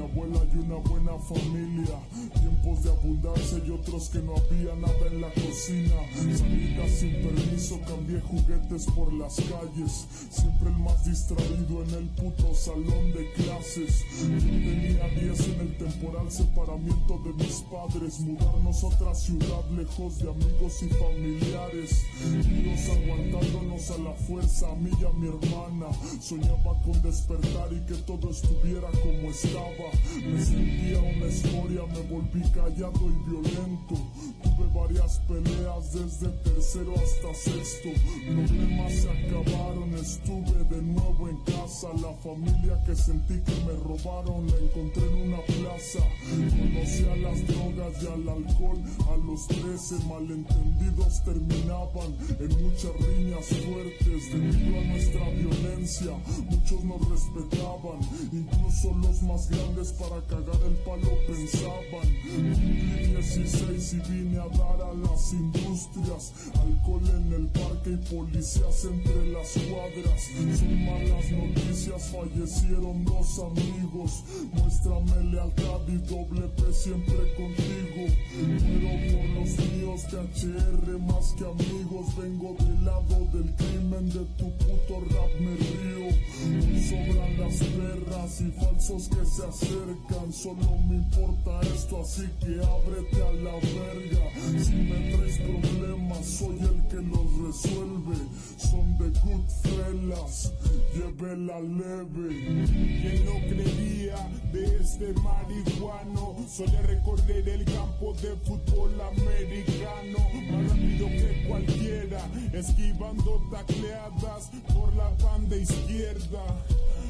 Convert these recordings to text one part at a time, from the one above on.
abuela y una buena familia. Tiempos de abundancia y otros que no había nada en la cocina. Salidas sin permiso, cambié juguetes por las calles. Siempre el más distraído en el puto salón de clases. Yo tenía 10 en el temporal separamiento de mis padres. Mudarnos a otra ciudad lejos de amigos y familiares. Dios aguantándonos a la fuerza, a mí y a mi hermana. Soñaba con despertar y que todo estuviera como estaba. Me sentía una escoria, me volví callado y violento. Tuve varias peleas desde tercero hasta sexto. Problemas se acabaron, estuve de nuevo en casa. La familia que sentí que me robaron la encontré en una plaza. Conocí a las drogas y al alcohol a los 13. Malentendidos terminaban en muchas riñas fuertes. Debido a nuestra violencia muchos nos respetaban, incluso los más grandes para cagar el palo pensaban. Cumplí 16 y vine a dar a las industrias. Alcohol en el parque y policías entre las cuadras. Son malas noticias, fallecieron 2 amigos. Muéstrame lealtad y doble P siempre contigo. Muero por los míos, THR más que amigos. Vengo del lado del crimen, de tu puto rap me río. Hoy sobran las perras y falsos que se acercan. Solo me importa esto, así que ábrete a la verga. Si me traes problemas, soy el que los resuelve. Son de Goodfellas, llévela leve. ¿Quién lo creería de este marihuano? Solía recorrer el campo de fútbol americano más rápido que cualquiera, esquivando tacleadas por la banda izquierda.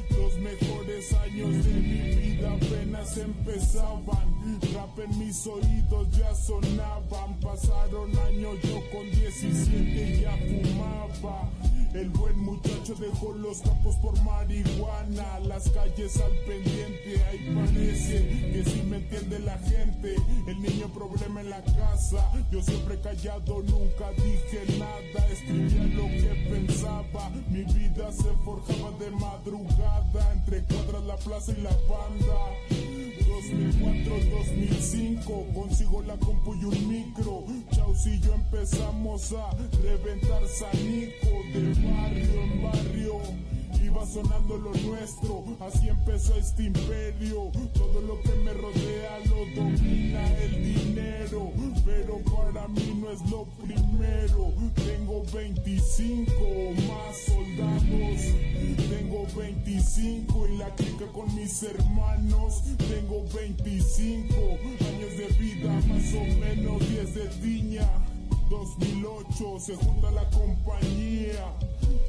Los mejores años de mi vida apenas empezaban. Rap en mis oídos ya sonaban. Pasaron años, yo con 17 ya fumaba. El buen muchacho dejó los campos por marihuana. Las calles al pendiente, ahí parece que sí me entiende la gente. El niño problema en la casa, yo siempre callado, nunca dije nada. Escribía lo que pensaba, mi vida se forjaba de madrugada. Entre cuadras, la plaza y la banda. 2004-2005, consigo la compu y un micro. Chaus y yo empezamos a reventar Sanico. De barrio en barrio iba sonando lo nuestro, así empezó este imperio. Todo lo que me rodea lo domina el dinero, pero para mí no es lo primero. Tengo 25 más soldados, tengo 25 y la clica con mis hermanos. Tengo 25 años de vida, más o menos 10 de tiña. 2008 se junta la compañía,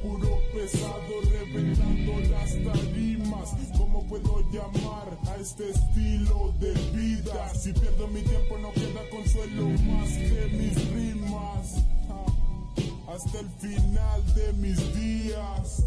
puro pesado reventando las tarimas. ¿Cómo puedo llamar a este estilo de vida? Si pierdo mi tiempo no queda consuelo más que mis rimas, hasta el final de mis días.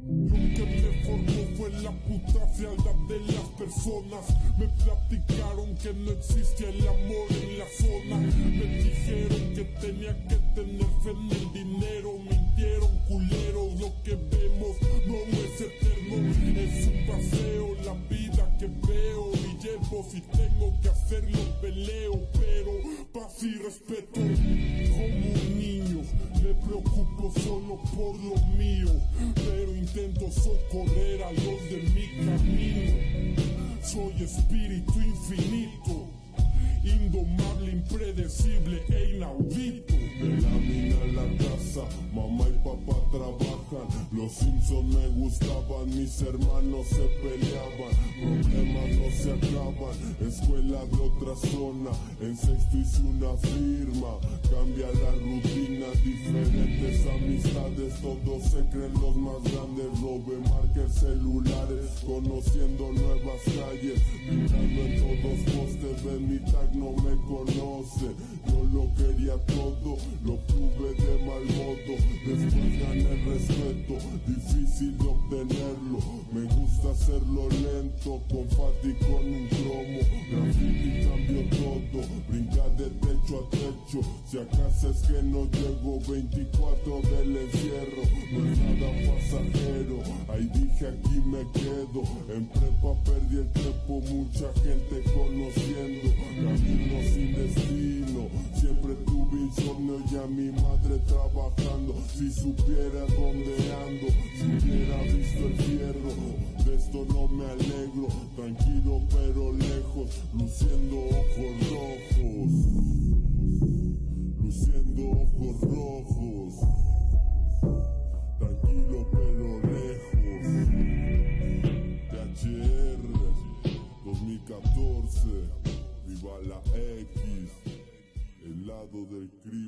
Lo que me formó fue la puta frialdad de las personas. Me platicaron que no existía el amor en la zona. Me dijeron que tenía que tener fe en el dinero. Mintieron culeros, lo que vemos no es eterno. Es un paseo, la vida que veo y llevo. Si tengo que hacerlo peleo, pero paz y respeto. Como un niño me preocupo solo por lo mío, pero intento socorrer a los de mi camino. Soy espíritu infinito, indomable, impredecible e inaudito. De la mina a la casa, mamá y papá trabajan. Los Simpson me gustaban, mis hermanos se peleaban. Problemas no se acaban, escuela de otra zona. En sexto hice una firma, cambia la rutina. Diferentes amistades, todos se creen los más grandes. Robe marcas celulares, conociendo nuevas calles. Pintando en todos postes, ven mi tag, no me conoce. Yo lo lo quería todo, lo obtuve de mal modo, después gané el respeto, difícil de obtenerlo, me gusta hacerlo lento, con fat y con un cromo, graffiti cambio todo, brinca de techo a techo, si acaso es que no llego 24 del encierro, no es nada pasajero, ahí dije aquí me quedo, en prepa perdí el tiempo, mucha gente conociendo, camino sin destino, siempre tuve insomnio y a mi madre trabajando, si supiera dónde ando, si hubiera visto el fierro, de esto no me alegro, tranquilo pero lejos, luciendo ojos rojos, luciendo ojos rojos, tranquilo pero lejos, THR 2014, viva la X, el lado del crimen.